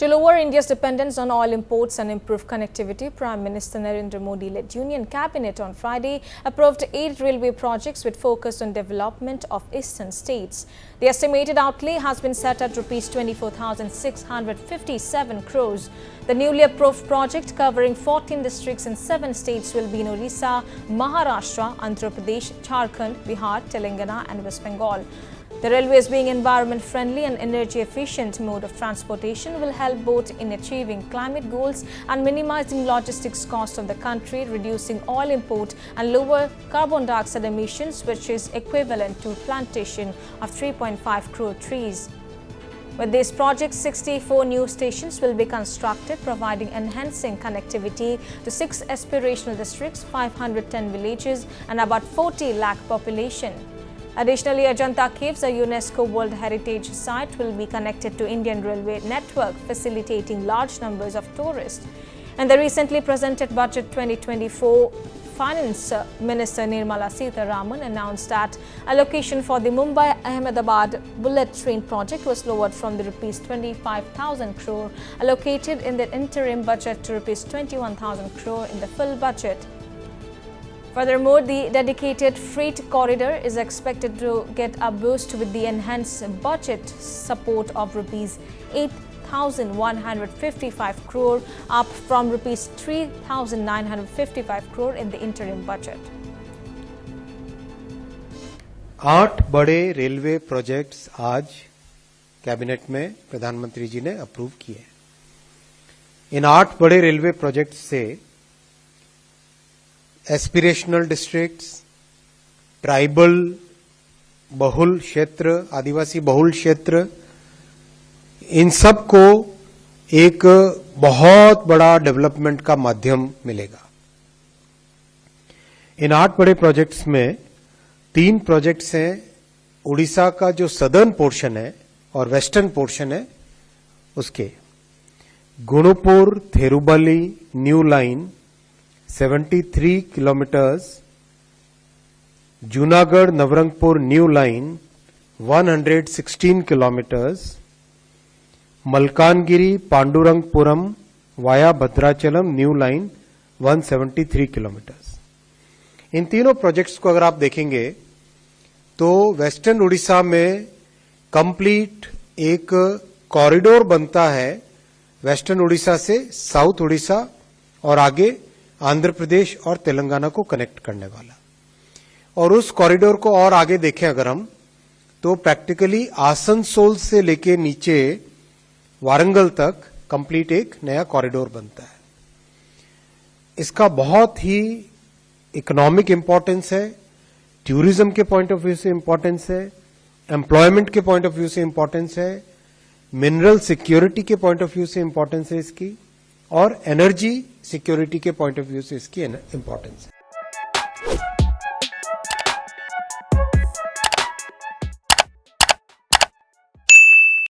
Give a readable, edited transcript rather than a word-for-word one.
To lower India's dependence on oil imports and improve connectivity, Prime Minister Narendra Modi-led Union Cabinet on Friday approved 8 railway projects with focus on development of eastern states. The estimated outlay has been set at Rs 24,657 crores. The newly approved project covering 14 districts in 7 states will be in Orissa, Maharashtra, Andhra Pradesh, Jharkhand, Bihar, Telangana and West Bengal. The railways, being environment-friendly and energy-efficient mode of transportation, will help both in achieving climate goals and minimizing logistics costs of the country, reducing oil import and lower carbon dioxide emissions, which is equivalent to plantation of 3.5 crore trees. With this project, 64 new stations will be constructed, providing enhancing connectivity to 6 aspirational districts, 510 villages and about 40 lakh population. Additionally, Ajanta Caves, a UNESCO World Heritage Site, will be connected to Indian Railway network, facilitating large numbers of tourists. And the recently presented Budget 2024, Finance Minister Nirmala Sitharaman announced that allocation for the Mumbai-Ahmedabad bullet train project was lowered from the Rs 25,000 crore allocated in the interim budget to Rs 21,000 crore in the full budget. Furthermore, the dedicated freight corridor is expected to get a boost with the enhanced budget support of Rs 8,155 crore, up from Rs 3,955 crore in the interim budget. 8 बड़े railway projects आज cabinet में प्रधानमंत्री जी ने approve किए। इन 8 बड़े railway projects से aspirational districts, tribal बहुल क्षेत्र, आदिवासी बहुल क्षेत्र, इन सब को एक बहुत बड़ा डेवलपमेंट का माध्यम मिलेगा। इन 8 बड़े प्रोजेक्ट्स में 3 प्रोजेक्ट्स हैं उड़ीसा का जो सदर्न पोर्शन है और वेस्टर्न पोर्शन है उसके। Gunupur Theruvali new line 73 kilometers, Junagarh Nabarangpur new line 116 kilometers, Malkangiri Pandurangapuram via Bhadrachalam new line 173 kilometers। इन तीनों प्रोजेक्ट्स को अगर आप देखेंगे तो वेस्टर्न उड़ीसा में कंप्लीट एक कॉरिडोर बनता है वेस्टर्न उड़ीसा से साउथ उड़ीसा और आगे आंध्र प्रदेश और तेलंगाना को कनेक्ट करने वाला। और उस कॉरिडोर को और आगे देखें अगर हम तो प्रैक्टिकली आसनसोल से लेके नीचे वारंगल तक कंप्लीट एक नया कॉरिडोर बनता है। इसका बहुत ही इकोनॉमिक इंपॉर्टेंस है, टूरिज्म के पॉइंट ऑफ व्यू से इंपॉर्टेंस है, एम्प्लॉयमेंट के पॉइंट ऑफ व्यू से इंपॉर्टेंस है, मिनरल सिक्योरिटी के पॉइंट ऑफ व्यू से इंपॉर्टेंस है इसकी, और एनर्जी सिक्योरिटी के पॉइंट ऑफ व्यू से इसकी इंपॉर्टेंस है।